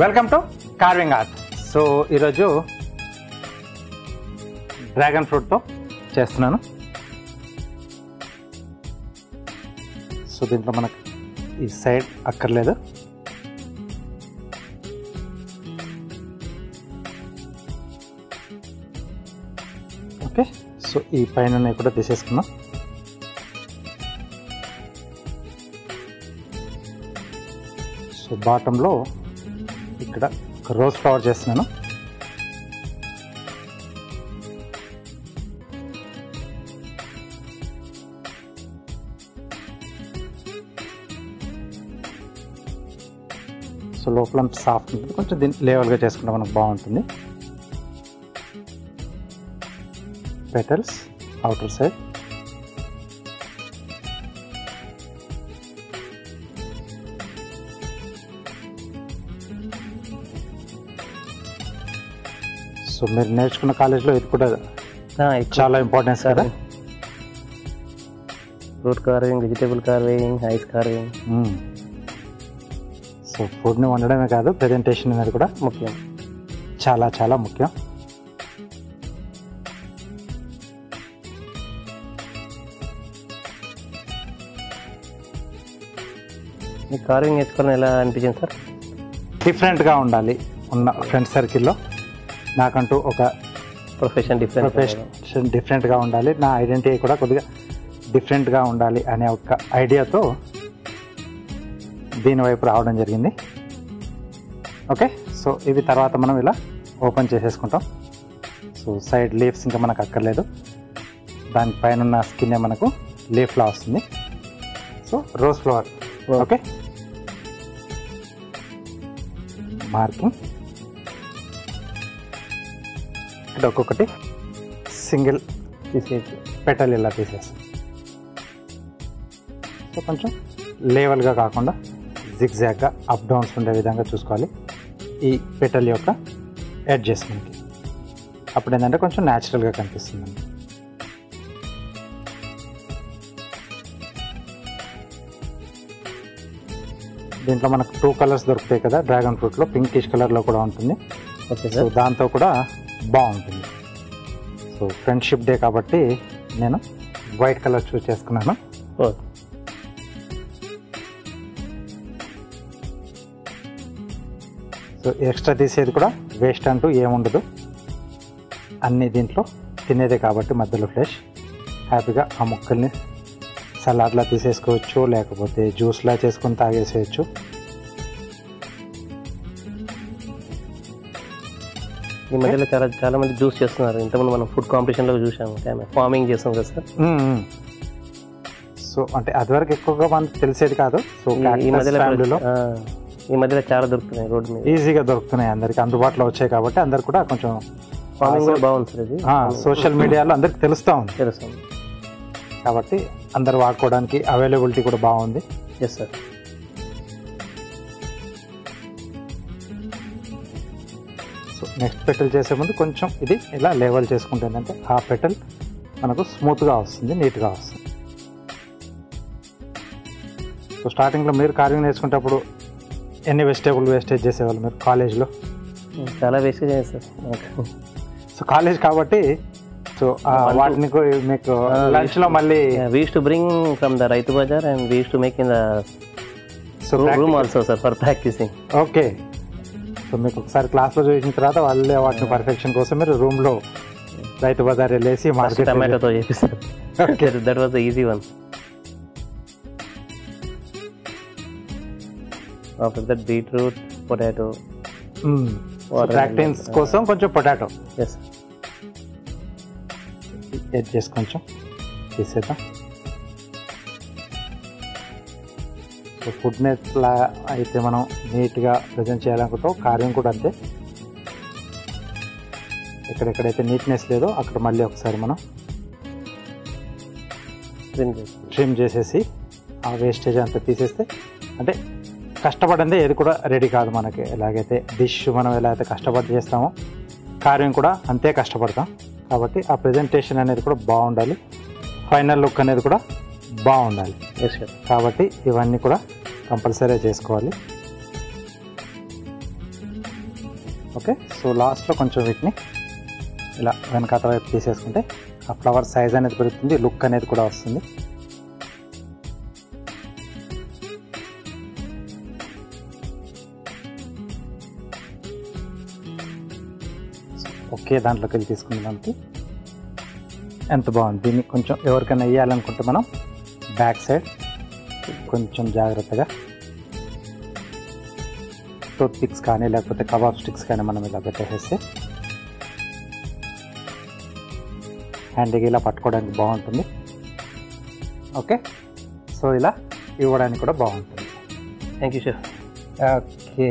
Welcome to carving art. So ఈరోజు dragon ఫ్రూట్తో చేస్తున్నాను. So దీంట్లో మనకు ఈ సైడ్ అక్కర్లేదు. ఓకే, సో ఈ పైన కూడా తీసేసుకున్నాం. సో బాటంలో ఇక్కడ ఒక రోజ్ ఫ్లవర్ చేస్తున్నాను. సో లోపల సాఫ్ట్ ఉంటుంది, కొంచెం దీన్ని లేవల్గా చేసుకుంటే మనకు బాగుంటుంది. పెటల్స్ అవుటర్ సైడ్, సో మీరు నేర్చుకున్న కాలేజ్లో ఇది కూడా చాలా ఇంపార్టెన్స్ కదా. Fruit carving, vegetable carving, ice carving. So ఫుడ్ని వండడమే కాదు, ప్రెజెంటేషన్ అనేది కూడా ముఖ్యం, చాలా చాలా ముఖ్యం. మీకు కార్వింగ్ నేర్చుకోవడం ఎలా అనిపించింది సార్? డిఫరెంట్గా ఉండాలి. ఉన్న ఫ్రెండ్ సర్కిల్లో నాకంటూ ఒక ప్రొఫెషన్ డిఫరెంట్గా ఉండాలి, నా ఐడెంటిటీ కూడా కొద్దిగా డిఫరెంట్గా ఉండాలి అనే ఒక ఐడియాతో దీని వైపు రావడం జరిగింది. ఓకే, సో ఇవి తర్వాత మనం ఇలా ఓపెన్ చేసేసుకుంటాం. సో సైడ్ లీవ్స్ ఇంకా మనకు అక్కర్లేదు, దానిపైన ఉన్న స్కిన్నే మనకు లీఫ్లా వస్తుంది. So rose flower. Okay, marking ఇక్కడ ఒక్కొక్కటి సింగిల్ తీసేసి పెటల్ ఇలా తీసేస్తాం. సో కొంచెం లేవల్గా కాకుండా జిగ్జాగ్గా అప్ డౌన్స్ ఉండే విధంగా చూసుకోవాలి ఈ పెటల్ యొక్క అడ్జస్ట్మెంట్కి. అప్పుడు ఏంటంటే కొంచెం న్యాచురల్గా కనిపిస్తుంది. దీంట్లో మనకు 2 కలర్స్ దొరుకుతాయి కదా డ్రాగన్ ఫ్రూట్లో, పింకిష్ కలర్లో కూడా ఉంటుంది. ఓకే సో దాంతో కూడా బాగుంటుంది. సో ఫ్రెండ్షిప్ డే కాబట్టి నేను వైట్ కలర్ చూస్ చేసుకున్నాను. సో ఎక్స్ట్రా తీసేది కూడా వేస్ట్ అంటూ ఏముండదు, అన్నీ దీంట్లో తినేదే కాబట్టి మధ్యలో ఫ్రెష్. హ్యాపీగా ఆ ముక్కల్ని సలాడ్లా తీసేసుకోవచ్చు, లేకపోతే జ్యూస్లా చేసుకొని తాగేసేయచ్చు. ఈ మధ్యలో చాలా మంది జ్యూస్ చేస్తున్నారు. ఇంతకుముందు మనం ఫుడ్ కాంపిటీషన్లో చూసాము, ఫార్మింగ్ చేస్తాం కదా సార్. సో అంటే అదివరకు ఎక్కువగా మనకు తెలిసేది కాదు. సో ఈ మధ్యలో చాలా దొరుకుతున్నాయి, రోడ్డు మీద ఈజీగా దొరుకుతున్నాయి, అందరికి అందుబాటులో వచ్చాయి కాబట్టి అందరు కూడా కొంచెం ఫార్మింగ్ కూడా బాగుంది సార్. ఇది సోషల్ మీడియాలో అందరికి తెలుస్తుంది కాబట్టి అందరు వాడుకోవడానికి అవైలబిలిటీ కూడా బాగుంది. Yes sir. So next petal చేసే ముందు కొంచెం ఇది ఇలా లేవల్ చేసుకుంటే ఏంటంటే ఆ పెటల్ మనకు స్మూత్గా వస్తుంది, నీట్గా వస్తుంది. సో స్టార్టింగ్లో మీరు కార్వింగ్ నేర్చుకునేటప్పుడు ఎన్ని వెజిటేబుల్ వేస్టేజ్ చేసేవాళ్ళు మీరు కాలేజ్లో? చాలా వేస్టేజ్ చేస్తారు సార్. సో కాలేజ్ కాబట్టి సో వాటిని మీకు లంచ్లో మళ్ళీ we used to bring from the Raitu Bazar and we used to make in the room also sir for practicing. Okay, so మీకు ఒకసారి క్లాస్లో చూసిన తర్వాత వాళ్ళే వాటిని పర్ఫెక్షన్ కోసం మీరు రూమ్లో రైతు బజార్ వెళ్ళేసి మార్కెట్ టమాటోతో చేపిస్తారు. That was the easy one. After that beetroot, potato. Practice కోసం కొంచెం పొటాటో ఎస్ ఎడ్ చేసి కొంచెం తీసేద్దాం. సో ఫుడ్ని ఎట్లా అయితే మనం నీట్గా ప్రజెంట్ చేయాలనుకుంటాం, కార్యం కూడా అంతే. ఎక్కడెక్కడైతే నీట్నెస్ లేదో అక్కడ మళ్ళీ ఒకసారి మనం ట్రిమ్ చేసేసి ఆ వేస్టేజ్ అంతా తీసేస్తే, అంటే కష్టపడిందే ఏది కూడా రెడీ కాదు మనకి. ఎలాగైతే డిష్ మనం ఎలా అయితే కష్టపడి చేస్తామో కార్యం కూడా అంతే కష్టపడతాం. కాబట్టి ఆ ప్రెజెంటేషన్ అనేది కూడా బాగుండాలి, ఫైనల్ లుక్ అనేది కూడా బాగుండాలి. కాబట్టి ఇవన్నీ కూడా కంపల్సరీ చేసుకోవాలి. ఓకే, సో లాస్ట్లో కొంచెం వీటిని ఇలా వెనకాత వైపు తీసేసుకుంటే ఆ ఫ్లవర్ సైజ్ అనేది పెరుగుతుంది, లుక్ అనేది కూడా వస్తుంది. ఒకే దాంట్లోకి వెళ్ళి తీసుకున్నానికి ఎంత బాగుంది. దీన్ని కొంచెం ఎవరికైనా వేయాలనుకుంటే మనం బ్యాక్ సైడ్ కొంచెం జాగ్రత్తగా టూత్ పిక్స్ కానీ లేకపోతే కబాబ్ స్టిక్స్ కానీ మనం ఇలా పెట్టేసేస్తే హ్యాండ్కి ఇలా పట్టుకోవడానికి బాగుంటుంది. ఓకే, సో ఇలా ఇవ్వడానికి కూడా బాగుంటుంది. Thank you sir. ఓకే.